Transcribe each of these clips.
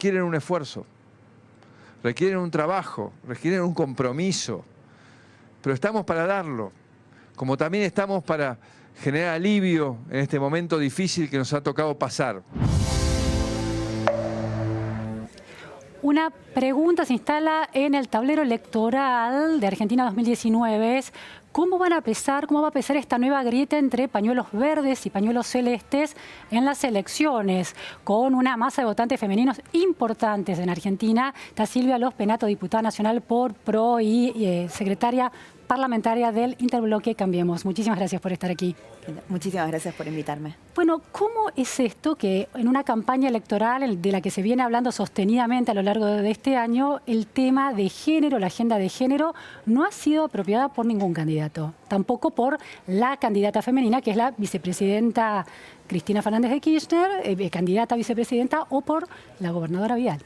requieren un esfuerzo, requieren un trabajo, requieren un compromiso, pero estamos para darlo, como también estamos para generar alivio en este momento difícil que nos ha tocado pasar. Una pregunta se instala en el tablero electoral de Argentina 2019. Es cómo va a pesar esta nueva grieta entre pañuelos verdes y pañuelos celestes en las elecciones, con una masa de votantes femeninos importantes en Argentina. Está Silvia Los Penato, diputada nacional por PRO y secretaria parlamentaria del Interbloque Cambiemos. Muchísimas gracias por estar aquí. Muchísimas gracias por invitarme. Bueno, ¿cómo es esto que en una campaña electoral de la que se viene hablando sostenidamente a lo largo de este año, el tema de género, la agenda de género, no ha sido apropiada por ningún candidato? Tampoco por la candidata femenina, que es la vicepresidenta Cristina Fernández de Kirchner, candidata a vicepresidenta, o por la gobernadora Vidal.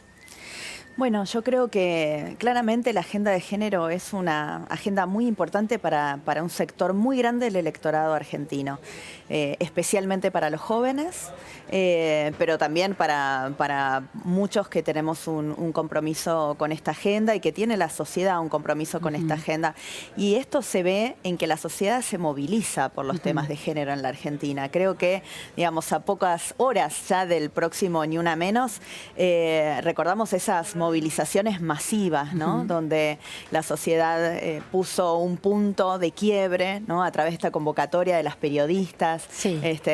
Bueno, yo creo que claramente la agenda de género es una agenda muy importante para un sector muy grande del electorado argentino, especialmente para los jóvenes, pero también para muchos que tenemos un compromiso con esta agenda y que tiene la sociedad un compromiso con esta agenda. Y esto se ve en que la sociedad se moviliza por los temas de género en la Argentina. Creo que, digamos, a pocas horas ya del próximo Ni Una Menos, recordamos esas movilizaciones masivas, ¿no? Donde la sociedad puso un punto de quiebre, ¿no? A través de esta convocatoria de las periodistas,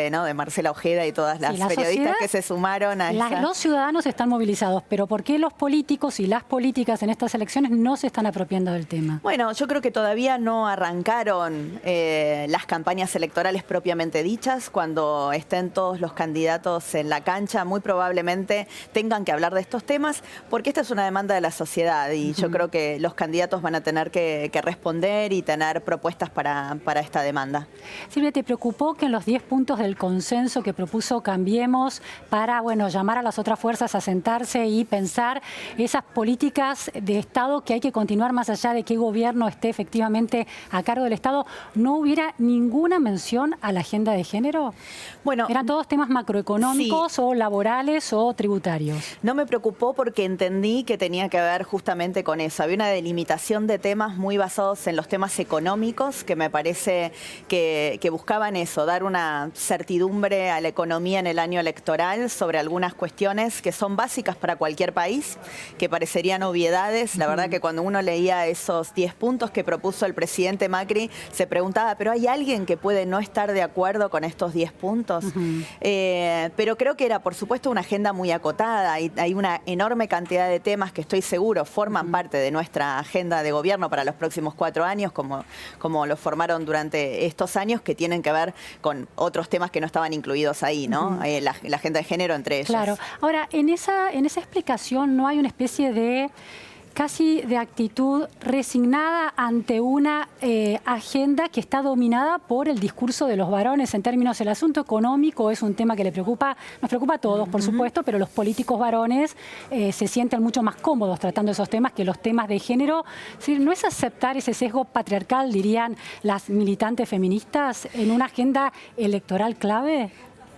¿no? De Marcela Ojeda y todas las periodistas que se sumaron a esa... Los ciudadanos están movilizados, pero ¿por qué los políticos y las políticas en estas elecciones no se están apropiando del tema? Bueno, yo creo que todavía no arrancaron las campañas electorales propiamente dichas. Cuando estén todos los candidatos en la cancha, muy probablemente tengan que hablar de estos temas, porque esta es una demanda de la sociedad y yo creo que los candidatos van a tener que responder y tener propuestas para esta demanda. Silvia, ¿te preocupó que en los 10 puntos del consenso que propuso Cambiemos para, bueno, llamar a las otras fuerzas a sentarse y pensar esas políticas de Estado que hay que continuar más allá de qué gobierno esté efectivamente a cargo del Estado, no hubiera ninguna mención a la agenda de género? Bueno, ¿eran todos temas macroeconómicos o laborales o tributarios? No me preocupó porque entendí que tenía que ver justamente con eso. Había una delimitación de temas muy basados en los temas económicos que me parece que buscaban eso, dar una certidumbre a la economía en el año electoral sobre algunas cuestiones que son básicas para cualquier país, que parecerían obviedades. La verdad que cuando uno leía esos 10 puntos que propuso el presidente Macri, se preguntaba, ¿pero hay alguien que puede no estar de acuerdo con estos 10 puntos? Pero creo que era, por supuesto, una agenda muy acotada y hay una enorme cantidad de temas que estoy seguro forman parte de nuestra agenda de gobierno para los próximos 4 años, como lo formaron durante estos años, que tienen que ver con otros temas que no estaban incluidos ahí, ¿no? La agenda de género entre ellos. Claro. Ahora, en esa explicación no hay una especie de casi de actitud resignada ante una agenda que está dominada por el discurso de los varones en términos del asunto económico. Es un tema que nos preocupa a todos, por supuesto, pero los políticos varones se sienten mucho más cómodos tratando esos temas que los temas de género. Es decir, ¿no es aceptar ese sesgo patriarcal, dirían las militantes feministas, en una agenda electoral clave?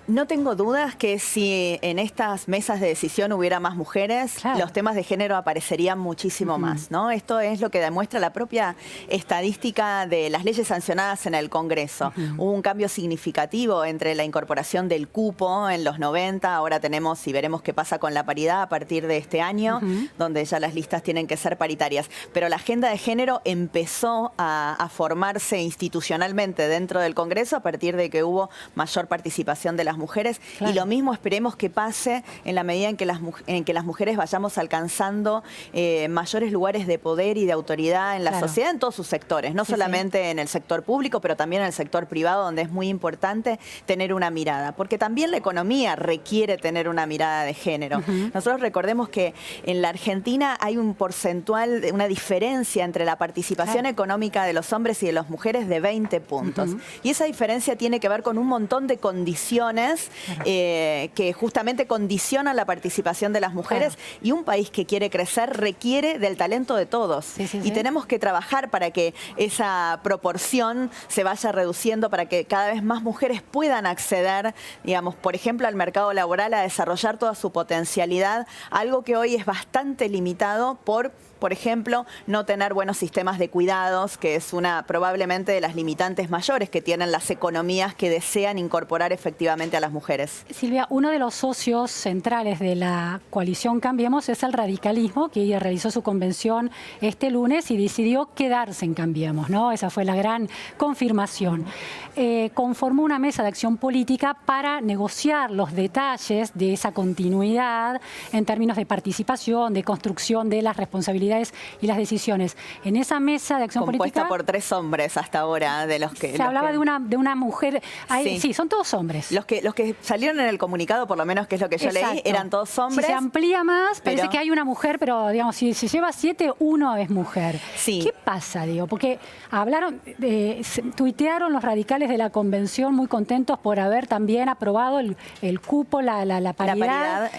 No tengo dudas que si en estas mesas de decisión hubiera más mujeres, los temas de género aparecerían muchísimo más, ¿no? Esto es lo que demuestra la propia estadística de las leyes sancionadas en el Congreso. Hubo un cambio significativo entre la incorporación del cupo en los 90, ahora tenemos y veremos qué pasa con la paridad a partir de este año, donde ya las listas tienen que ser paritarias. Pero la agenda de género empezó a formarse institucionalmente dentro del Congreso a partir de que hubo mayor participación de las mujeres, y lo mismo esperemos que pase en la medida en que las mujeres vayamos alcanzando mayores lugares de poder y de autoridad en la sociedad, en todos sus sectores, no solamente en el sector público, pero también en el sector privado, donde es muy importante tener una mirada, porque también la economía requiere tener una mirada de género. Nosotros recordemos que en la Argentina hay un porcentual, una diferencia entre la participación económica de los hombres y de las mujeres de 20 puntos. Y esa diferencia tiene que ver con un montón de condiciones leyes que justamente condicionan la participación de las mujeres, y un país que quiere crecer requiere del talento de todos. Y tenemos que trabajar para que esa proporción se vaya reduciendo, para que cada vez más mujeres puedan acceder, digamos, por ejemplo, al mercado laboral, a desarrollar toda su potencialidad, algo que hoy es bastante limitado por ejemplo, no tener buenos sistemas de cuidados, que es probablemente de las limitantes mayores que tienen las economías que desean incorporar efectivamente a las mujeres. Silvia, uno de los socios centrales de la coalición Cambiemos es el radicalismo, que realizó su convención este lunes y decidió quedarse en Cambiemos, ¿no? Esa fue la gran confirmación. Conformó una mesa de acción política para negociar los detalles de esa continuidad en términos de participación, de construcción de las responsabilidades y las decisiones. En esa mesa de acción política... Compuesta por 3 hombres hasta ahora, de los que... Se hablaba de una mujer... Sí, son todos hombres. Los que salieron en el comunicado, por lo menos que es lo que yo leí, eran todos hombres. Si se amplía más, parece que hay una mujer, pero digamos, si se lleva 7, uno es mujer. Sí. ¿Qué pasa, digo? Porque tuitearon los radicales de la convención muy contentos por haber también aprobado el cupo, la paridad.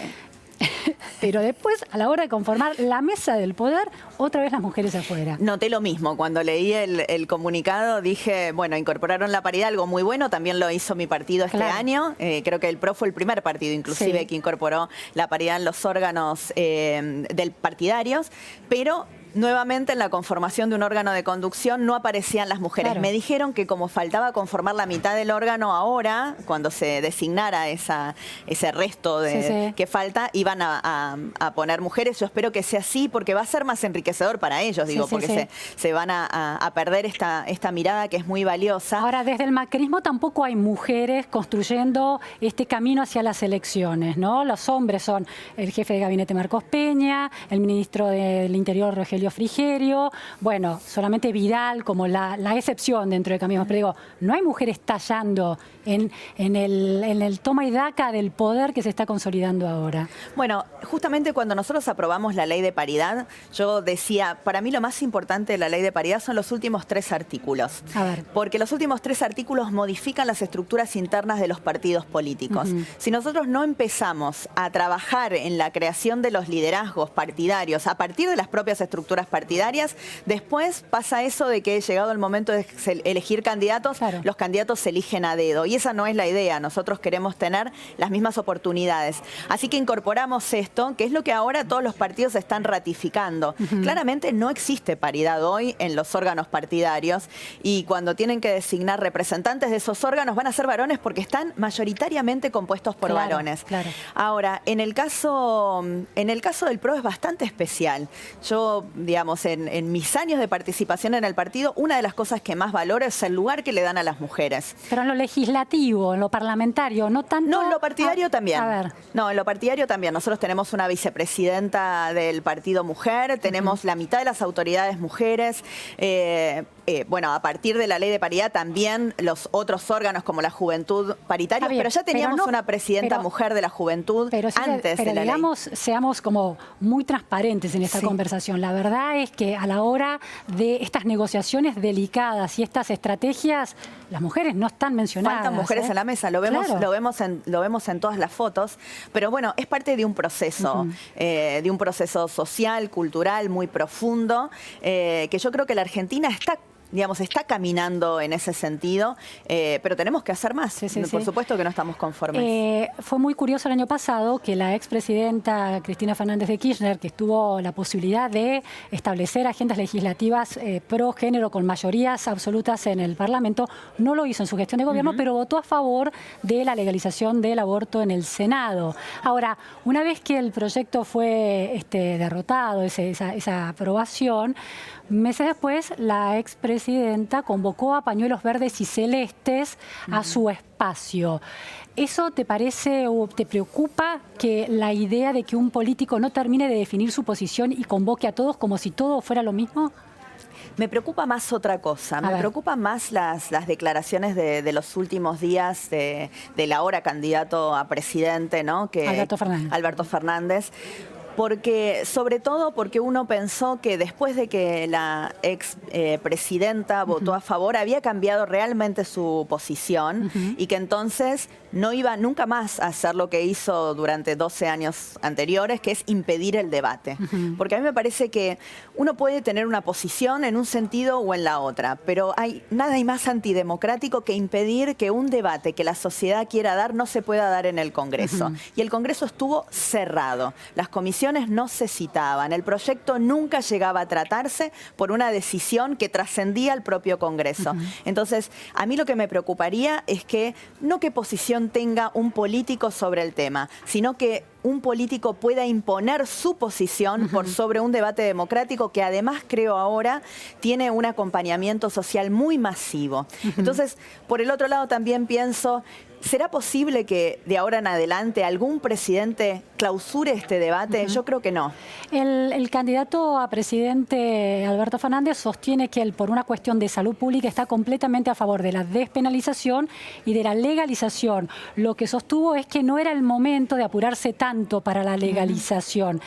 Pero después, a la hora de conformar la mesa del poder, otra vez las mujeres afuera. Noté lo mismo. Cuando leí el comunicado dije, bueno, incorporaron la paridad, algo muy bueno. También lo hizo mi partido este año. Creo que el PRO fue el primer partido, inclusive, que incorporó la paridad en los órganos del partidarios. Pero... nuevamente en la conformación de un órgano de conducción no aparecían las mujeres. Me dijeron que como faltaba conformar la mitad del órgano ahora, cuando se designara ese resto que falta, iban a poner mujeres. Yo espero que sea así, porque va a ser más enriquecedor para ellos, digo, porque se van a perder esta mirada que es muy valiosa. Ahora, desde el macrismo tampoco hay mujeres construyendo este camino hacia las elecciones, ¿no? Los hombres son el jefe de gabinete Marcos Peña, el ministro del Interior Rogelio Frigerio, bueno, solamente Vidal como la excepción dentro de Cambiemos, pero digo, no hay mujeres tallando en el toma y daca del poder que se está consolidando ahora. Bueno, justamente cuando nosotros aprobamos la ley de paridad, yo decía, para mí lo más importante de la ley de paridad son los últimos 3 artículos. A ver. Porque los últimos 3 artículos modifican las estructuras internas de los partidos políticos. Si nosotros no empezamos a trabajar en la creación de los liderazgos partidarios a partir de las propias estructuras partidarias, después pasa eso de que llegado el momento de elegir candidatos, los candidatos se eligen a dedo. Y esa no es la idea. Nosotros queremos tener las mismas oportunidades. Así que incorporamos esto, que es lo que ahora todos los partidos están ratificando. Claramente no existe paridad hoy en los órganos partidarios, y cuando tienen que designar representantes de esos órganos van a ser varones porque están mayoritariamente compuestos por varones. Ahora, en el caso del PRO es bastante especial. Yo, digamos, en mis años de participación en el partido, una de las cosas que más valoro es el lugar que le dan a las mujeres. Pero en lo legislativo, en lo parlamentario, no tanto... No, en lo partidario también. A ver. No, en lo partidario también. Nosotros tenemos una vicepresidenta del partido mujer, tenemos la mitad de las autoridades mujeres. Bueno, a partir de la ley de paridad también los otros órganos como la juventud paritaria, pero ya teníamos una presidenta mujer de la juventud antes de la ley. Seamos como muy transparentes en esta conversación. La verdad es que a la hora de estas negociaciones delicadas y estas estrategias, las mujeres no están mencionadas. Faltan mujeres en la mesa, lo vemos en todas las fotos, pero bueno, es parte de un proceso, social, cultural, muy profundo, que yo creo que la Argentina está caminando en ese sentido, pero tenemos que hacer más. Por supuesto que no estamos conformes. Fue muy curioso el año pasado que la expresidenta Cristina Fernández de Kirchner, que tuvo la posibilidad de establecer agendas legislativas pro género con mayorías absolutas en el Parlamento, no lo hizo en su gestión de gobierno, pero votó a favor de la legalización del aborto en el Senado. Ahora, una vez que el proyecto fue derrotado, esa aprobación, meses después, la expresidenta convocó a pañuelos verdes y celestes a su espacio. ¿Eso te parece o te preocupa, que la idea de que un político no termine de definir su posición y convoque a todos como si todo fuera lo mismo? Me preocupa más otra cosa. Me preocupan más las declaraciones de los últimos días del ahora candidato a presidente, ¿no? Alberto Fernández. Alberto Fernández. porque, sobre todo porque uno pensó que después de que la ex presidenta votó a favor, había cambiado realmente su posición y que entonces no iba nunca más a hacer lo que hizo durante 12 años anteriores, que es impedir el debate. Porque a mí me parece que uno puede tener una posición en un sentido o en la otra, pero nada hay más antidemocrático que impedir que un debate que la sociedad quiera dar no se pueda dar en el Congreso. Y el Congreso estuvo cerrado, las comisiones no se citaban, el proyecto nunca llegaba a tratarse por una decisión que trascendía al propio Congreso. Entonces, a mí lo que me preocuparía es que no qué posición tenga un político sobre el tema, sino que un político pueda imponer su posición por sobre un debate democrático que además creo ahora tiene un acompañamiento social muy masivo. Entonces, por el otro lado también pienso, ¿será posible que de ahora en adelante algún presidente clausure este debate? Yo creo que no. El candidato a presidente, Alberto Fernández, sostiene que él, por una cuestión de salud pública, está completamente a favor de la despenalización y de la legalización. Lo que sostuvo es que no era el momento de apurarse tanto para la legalización.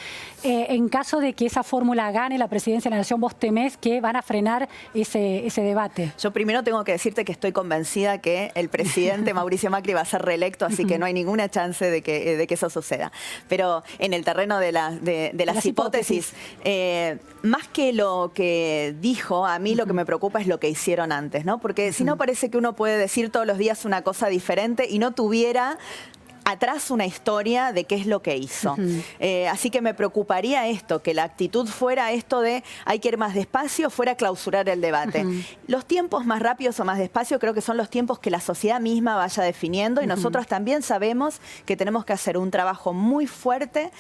En caso de que esa fórmula gane la presidencia de la Nación, ¿vos temés que van a frenar ese debate? Yo primero tengo que decirte que estoy convencida que el presidente Mauricio Macri va a ser reelecto, así que no hay ninguna chance de que eso suceda. Pero en el terreno de las hipótesis, más que lo que dijo, a mí lo que me preocupa es lo que hicieron antes, ¿no? Porque si no parece que uno puede decir todos los días una cosa diferente y no tuviera atrás una historia de qué es lo que hizo. Así que me preocuparía esto, que la actitud fuera esto de hay que ir más despacio, fuera clausurar el debate. Los tiempos más rápidos o más despacio creo que son los tiempos que la sociedad misma vaya definiendo y nosotros también sabemos que tenemos que hacer un trabajo muy fuerte,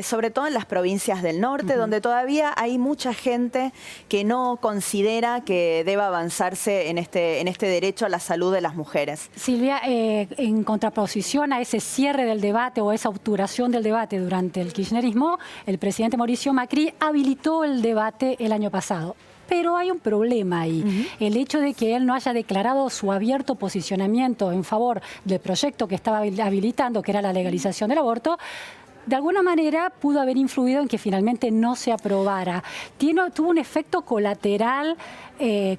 sobre todo en las provincias del norte, donde todavía hay mucha gente que no considera que deba avanzarse en este derecho a la salud de las mujeres. Silvia, en contraposición a ese cierre del debate o esa obturación del debate durante el kirchnerismo, el presidente Mauricio Macri habilitó el debate el año pasado. Pero hay un problema ahí. El hecho de que él no haya declarado su abierto posicionamiento en favor del proyecto que estaba habilitando, que era la legalización del aborto, de alguna manera pudo haber influido en que finalmente no se aprobara. ¿Tuvo un efecto colateral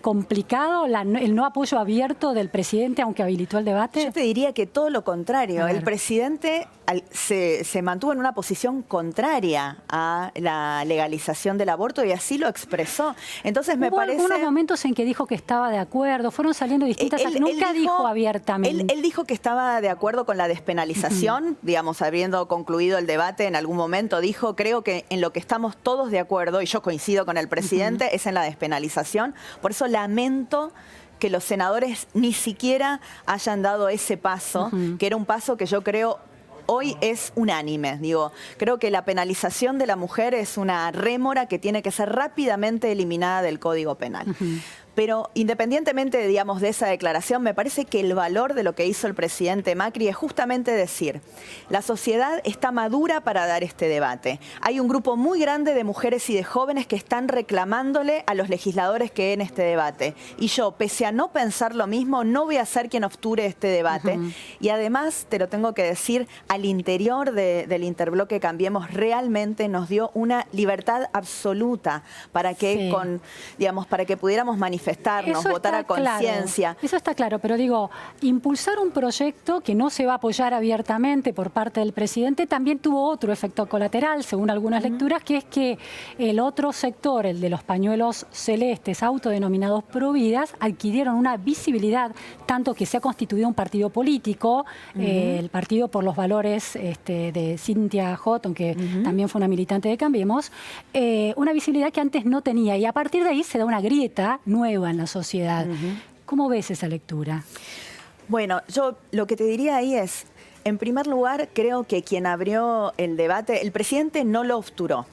complicado el no apoyo abierto del presidente, aunque habilitó el debate? Yo te diría que todo lo contrario. El presidente se mantuvo en una posición contraria a la legalización del aborto y así lo expresó. Entonces me parece... Hubo algunos momentos en que dijo que estaba de acuerdo, fueron saliendo distintas... Nunca dijo abiertamente. Él dijo que estaba de acuerdo con la despenalización, digamos, habiendo concluido el debate en algún momento, dijo, creo que en lo que estamos todos de acuerdo, y yo coincido con el presidente, es en la despenalización. Por eso lamento que los senadores ni siquiera hayan dado ese paso, que era un paso que yo creo hoy es unánime. Digo, creo que la penalización de la mujer es una rémora que tiene que ser rápidamente eliminada del Código Penal. Pero independientemente, digamos, de esa declaración, me parece que el valor de lo que hizo el presidente Macri es justamente decir, la sociedad está madura para dar este debate. Hay un grupo muy grande de mujeres y de jóvenes que están reclamándole a los legisladores que den este debate. Y yo, pese a no pensar lo mismo, no voy a ser quien obture este debate. Y además, te lo tengo que decir, al interior del Interbloque Cambiemos realmente nos dio una libertad absoluta para que, para que pudiéramos manifestarnos, votar a conciencia. Eso está claro, pero digo, impulsar un proyecto que no se va a apoyar abiertamente por parte del presidente también tuvo otro efecto colateral, según algunas lecturas, que es que el otro sector, el de los pañuelos celestes, autodenominados providas, adquirieron una visibilidad, tanto que se ha constituido un partido político, el Partido por los Valores de Cynthia Hot, aunque también fue una militante de Cambiemos, una visibilidad que antes no tenía, y a partir de ahí se da una grieta nueva en la sociedad. ¿Cómo ves esa lectura? Bueno, yo lo que te diría ahí es, en primer lugar, creo que quien abrió el debate, el presidente no lo obturó.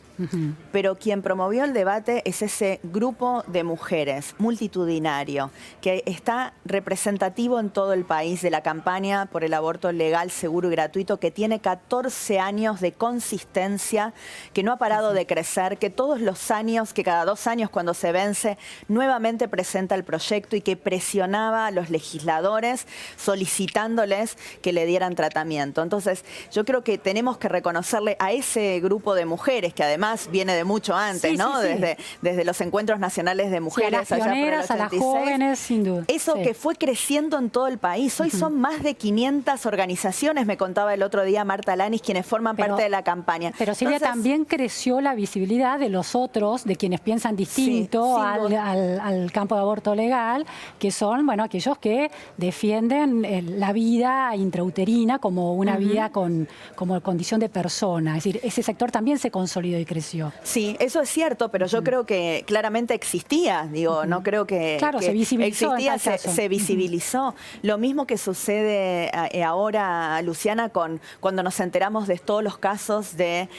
pero quien promovió el debate es ese grupo de mujeres multitudinario que está representativo en todo el país de la campaña por el aborto legal, seguro y gratuito, que tiene 14 años de consistencia, que no ha parado de crecer, que todos los años, que cada 2 años cuando se vence, nuevamente presenta el proyecto y que presionaba a los legisladores solicitándoles que le dieran tratamiento. Entonces, yo creo que tenemos que reconocerle a ese grupo de mujeres, que además viene de mucho antes, ¿no? Desde los encuentros nacionales de mujeres, a las pioneras, a las jóvenes, sin duda. Eso que fue creciendo en todo el país. Hoy son más de 500 organizaciones, me contaba el otro día Marta Lanis, quienes forman parte de la campaña. Pero Silvia, también creció la visibilidad de los otros, de quienes piensan distinto al campo de aborto legal, que son, bueno, aquellos que defienden la vida intrauterina como una vida como condición de persona. Es decir, ese sector también se consolidó y creció. Sí, eso es cierto, pero yo creo que claramente existía, digo, no creo que... Claro, se visibilizó. Existía, se visibilizó. Lo mismo que sucede ahora, Luciana, cuando nos enteramos de todos los casos de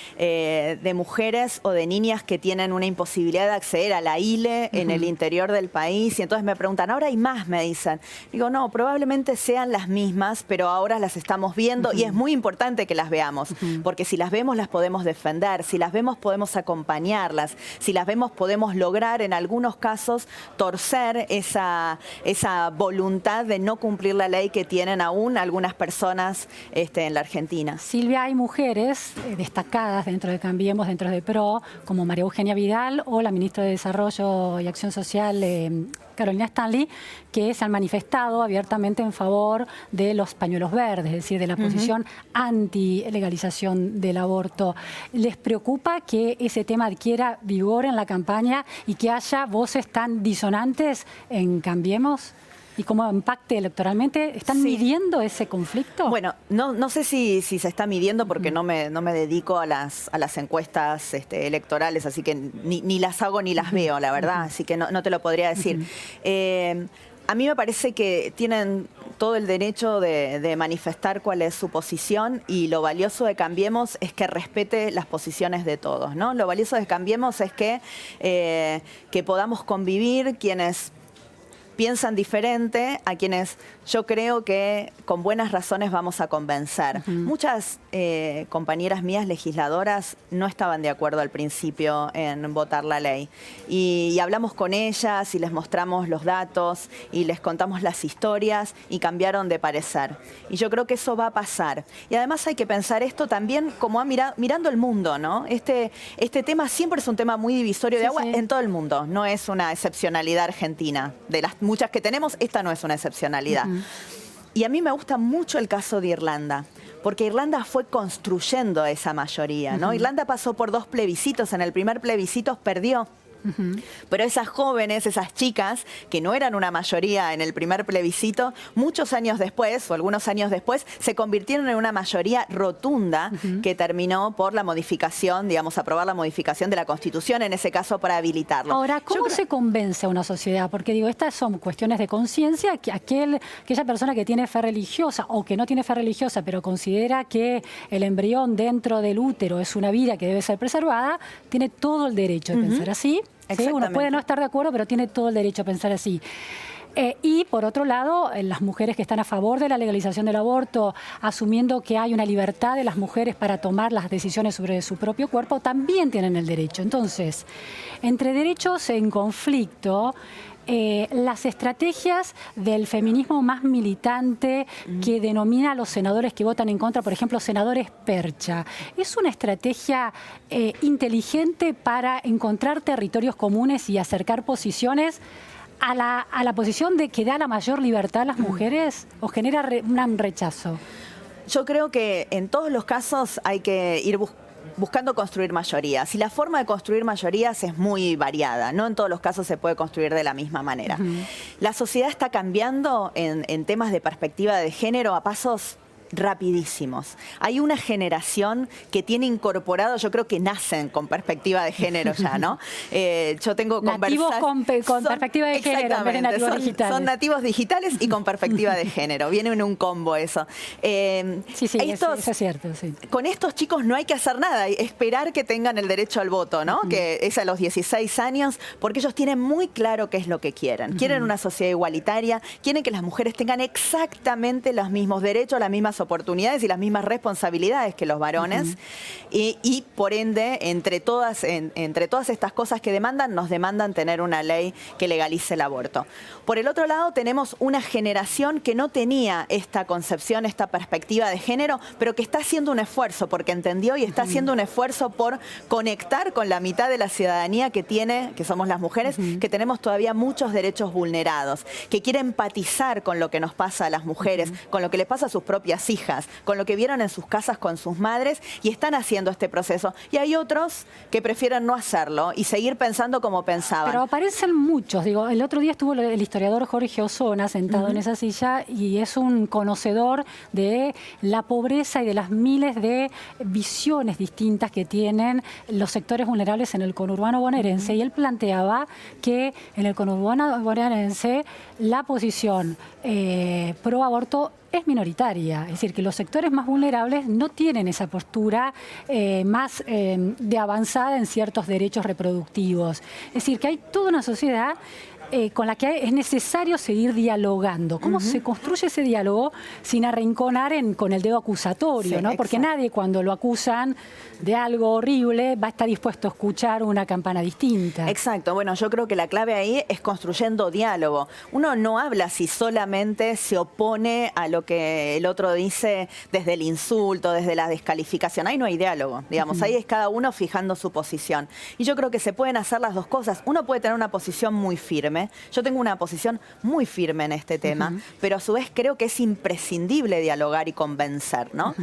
mujeres o de niñas que tienen una imposibilidad de acceder a la ILE en el interior del país, y entonces me preguntan, ahora hay más, me dicen. Digo, no, probablemente sean las mismas, pero ahora las estamos viendo y es muy importante que las veamos, porque si las vemos las podemos defender, si las vemos podemos acompañarlas, si las vemos podemos lograr en algunos casos torcer esa voluntad de no cumplir la ley que tienen aún algunas personas en la Argentina. Silvia, hay mujeres destacadas dentro de Cambiemos, dentro de PRO, como María Eugenia Vidal o la ministra de Desarrollo y Acción Social, Carolina Stanley, que se han manifestado abiertamente en favor de los pañuelos verdes, es decir, de la posición anti-legalización del aborto. ¿Les preocupa que ese tema adquiera vigor en la campaña y que haya voces tan disonantes en Cambiemos? ¿Y cómo impacte electoralmente? ¿Están midiendo ese conflicto? Bueno, no sé si se está midiendo porque no me dedico a las encuestas electorales, así que ni las hago ni las veo, la verdad, así que no te lo podría decir. A mí me parece que tienen todo el derecho de manifestar cuál es su posición, y lo valioso de Cambiemos es que respete las posiciones de todos, ¿no? Lo valioso de Cambiemos es que podamos convivir quienes piensan diferente a quienes yo creo que con buenas razones vamos a convencer. Muchas compañeras mías legisladoras no estaban de acuerdo al principio en votar la ley. Y hablamos con ellas y les mostramos los datos y les contamos las historias y cambiaron de parecer. Y yo creo que eso va a pasar. Y además hay que pensar esto también como mirando el mundo, ¿no? Este tema siempre es un tema muy divisorio de agua en todo el mundo. No es una excepcionalidad argentina. De las muchas que tenemos, esta no es una excepcionalidad. Y a mí me gusta mucho el caso de Irlanda, porque Irlanda fue construyendo esa mayoría, ¿no? Irlanda pasó por 2 plebiscitos. En el primer plebiscito perdió. Pero esas jóvenes, esas chicas, que no eran una mayoría en el primer plebiscito, muchos años después, o algunos años después, se convirtieron en una mayoría rotunda que terminó por la modificación, digamos, aprobar la modificación de la Constitución, en ese caso para habilitarlo. Ahora, ¿cómo se convence a una sociedad? Porque digo, estas son cuestiones de conciencia, que aquella persona que tiene fe religiosa o que no tiene fe religiosa, pero considera que el embrión dentro del útero es una vida que debe ser preservada, tiene todo el derecho de pensar así. ¿Sí? Uno puede no estar de acuerdo, pero tiene todo el derecho a pensar así. Y por otro lado, las mujeres que están a favor de la legalización del aborto, asumiendo que hay una libertad de las mujeres para tomar las decisiones sobre su propio cuerpo, también tienen el derecho. Entonces, entre derechos en conflicto, las estrategias del feminismo más militante que denomina a los senadores que votan en contra, por ejemplo, senadores percha, ¿es una estrategia inteligente para encontrar territorios comunes y acercar posiciones a la posición de que da la mayor libertad a las mujeres, o genera un rechazo? Yo creo que en todos los casos hay que ir buscando construir mayorías. Y la forma de construir mayorías es muy variada. No en todos los casos se puede construir de la misma manera. La sociedad está cambiando en temas de perspectiva de género a pasos rapidísimos. Hay una generación que tiene incorporado, yo creo que nacen con perspectiva de género ya, ¿no? Yo tengo nativos con perspectiva de género, en vez de nativos digitales. Son nativos digitales y con perspectiva de género. Viene en un combo eso. Sí, eso es cierto. Sí. Con estos chicos no hay que hacer nada, esperar que tengan el derecho al voto, ¿no? Que es a los 16 años, porque ellos tienen muy claro qué es lo que quieren. Quieren una sociedad igualitaria, quieren que las mujeres tengan exactamente los mismos derechos, las mismas oportunidades y las mismas responsabilidades que los varones. Y por ende, entre todas estas cosas que demandan, nos demandan tener una ley que legalice el aborto. Por el otro lado, tenemos una generación que no tenía esta concepción, esta perspectiva de género, pero que está haciendo un esfuerzo porque entendió y está haciendo un esfuerzo por conectar con la mitad de la ciudadanía que somos las mujeres, que tenemos todavía muchos derechos vulnerados, que quiere empatizar con lo que nos pasa a las mujeres, con lo que les pasa a sus propias hijas, con lo que vieron en sus casas con sus madres, y están haciendo este proceso. Y hay otros que prefieren no hacerlo y seguir pensando como pensaban. Pero aparecen muchos. Digo, el otro día estuvo el historiador Jorge Osona sentado en esa silla y es un conocedor de la pobreza y de las miles de visiones distintas que tienen los sectores vulnerables en el conurbano bonaerense. Y él planteaba que en el conurbano bonaerense la posición pro aborto es minoritaria, es decir, que los sectores más vulnerables no tienen esa postura más de avanzada en ciertos derechos reproductivos. Es decir, que hay toda una sociedad con la que es necesario seguir dialogando. ¿Cómo se construye ese diálogo sin arrinconar con el dedo acusatorio? Sí, ¿no? Porque nadie, cuando lo acusan de algo horrible, va a estar dispuesto a escuchar una campana distinta. Exacto. Bueno, yo creo que la clave ahí es construyendo diálogo. Uno no habla si solamente se opone a lo que el otro dice desde el insulto, desde la descalificación. Ahí no hay diálogo, digamos. Ahí es cada uno fijando su posición. Y yo creo que se pueden hacer las dos cosas. Uno puede tener una posición muy firme. Yo tengo una posición muy firme en este tema, pero a su vez creo que es imprescindible dialogar y convencer, ¿no?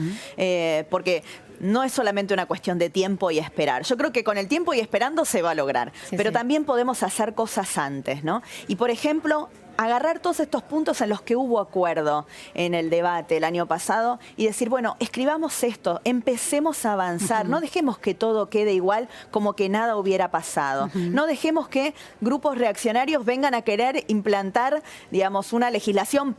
Porque no es solamente una cuestión de tiempo y esperar. Yo creo que con el tiempo y esperando se va a lograr, pero también podemos hacer cosas antes, ¿no? Y por ejemplo, agarrar todos estos puntos en los que hubo acuerdo en el debate el año pasado y decir, bueno, escribamos esto, empecemos a avanzar, no dejemos que todo quede igual como que nada hubiera pasado, no dejemos que grupos reaccionarios vengan a querer implantar, digamos, una legislación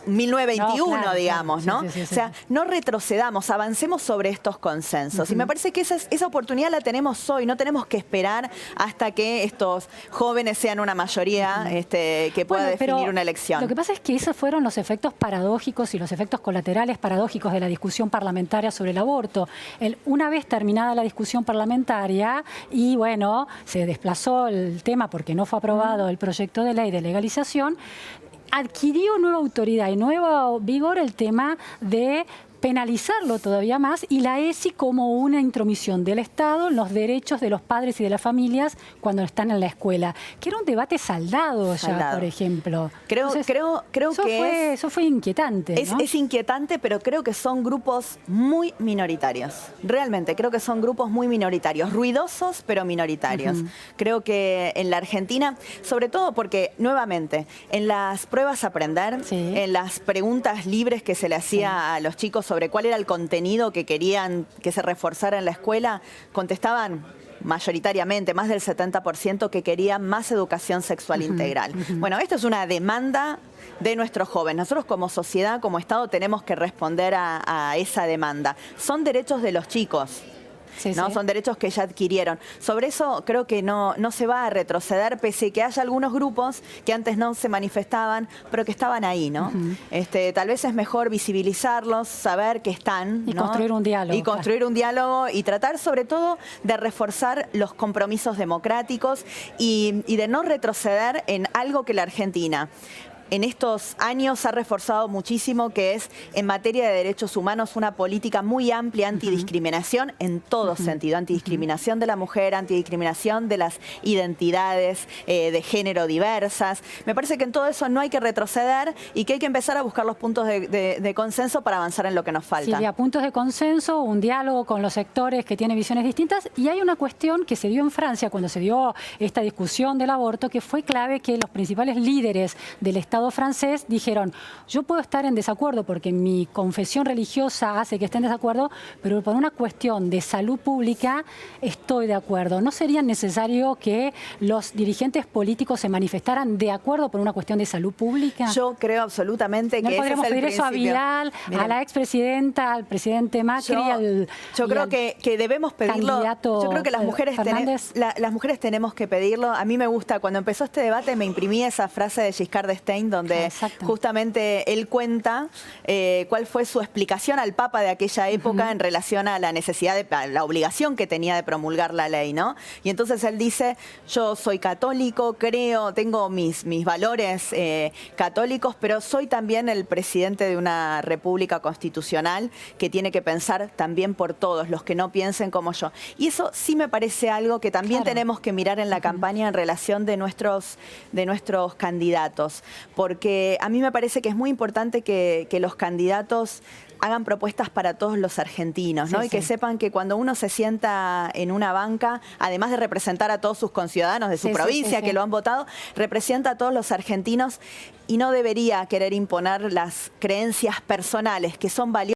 1921, no, claro, digamos, claro. ¿No? Sí. O sea, no retrocedamos, avancemos sobre estos consensos. Y me parece que esa oportunidad la tenemos hoy, no tenemos que esperar hasta que estos jóvenes sean una mayoría que pueda definir una elección. Lo que pasa es que esos fueron los efectos paradójicos y los efectos colaterales paradójicos de la discusión parlamentaria sobre el aborto. Una vez terminada la discusión parlamentaria y, bueno, se desplazó el tema porque no fue aprobado el proyecto de ley de legalización, adquirió nueva autoridad y nuevo vigor el tema de penalizarlo todavía más y la ESI como una intromisión del Estado en los derechos de los padres y de las familias cuando están en la escuela, que era un debate saldado ya, por ejemplo. Creo que eso fue inquietante, ¿no? Es inquietante, pero creo que son grupos muy minoritarios. Realmente, creo que son grupos muy minoritarios, ruidosos, pero minoritarios. Creo que en la Argentina, sobre todo porque, nuevamente, en las pruebas a aprender, en las preguntas libres que se le hacía a los chicos sobre cuál era el contenido que querían que se reforzara en la escuela, contestaban mayoritariamente, más del 70%, que querían más educación sexual integral. Bueno, esto es una demanda de nuestros jóvenes. Nosotros como sociedad, como Estado, tenemos que responder a esa demanda. Son derechos de los chicos. ¿No? Son derechos que ya adquirieron. Sobre eso creo que no se va a retroceder, pese a que haya algunos grupos que antes no se manifestaban, pero que estaban ahí, ¿no? Tal vez es mejor visibilizarlos, saber que están, y construir un diálogo. Y construir un diálogo y tratar sobre todo de reforzar los compromisos democráticos y de no retroceder en algo que la Argentina en estos años ha reforzado muchísimo, que es en materia de derechos humanos una política muy amplia antidiscriminación en todo sentido, antidiscriminación de la mujer, antidiscriminación de las identidades de género diversas. Me parece que en todo eso no hay que retroceder y que hay que empezar a buscar los puntos de consenso para avanzar en lo que nos falta. Sí, puntos de consenso, un diálogo con los sectores que tienen visiones distintas, y hay una cuestión que se dio en Francia cuando se dio esta discusión del aborto, que fue clave, que los principales líderes del Estado Estado francés dijeron, yo puedo estar en desacuerdo porque mi confesión religiosa hace que esté en desacuerdo, pero por una cuestión de salud pública estoy de acuerdo. ¿No sería necesario que los dirigentes políticos se manifestaran de acuerdo por una cuestión de salud pública? Yo creo absolutamente que ese es el podríamos pedir eso a principio. Vidal, a la expresidenta, al presidente Macri, yo creo que debemos pedirlo. Yo creo que las mujeres tenemos que pedirlo. A mí me gusta, cuando empezó este debate me imprimí esa frase de Giscard d'Estaing donde justamente él cuenta cuál fue su explicación al Papa de aquella época en relación a la necesidad, a la obligación que tenía de promulgar la ley, ¿no? Y entonces él dice, yo soy católico, creo, tengo mis valores católicos, pero soy también el presidente de una república constitucional que tiene que pensar también por todos, los que no piensen como yo. Y eso sí me parece algo que también tenemos que mirar en la campaña en relación de nuestros candidatos, porque a mí me parece que es muy importante que los candidatos hagan propuestas para todos los argentinos, ¿no? Y que sepan que cuando uno se sienta en una banca, además de representar a todos sus conciudadanos de su provincia que lo han votado, representa a todos los argentinos y no debería querer imponer las creencias personales que son valiosas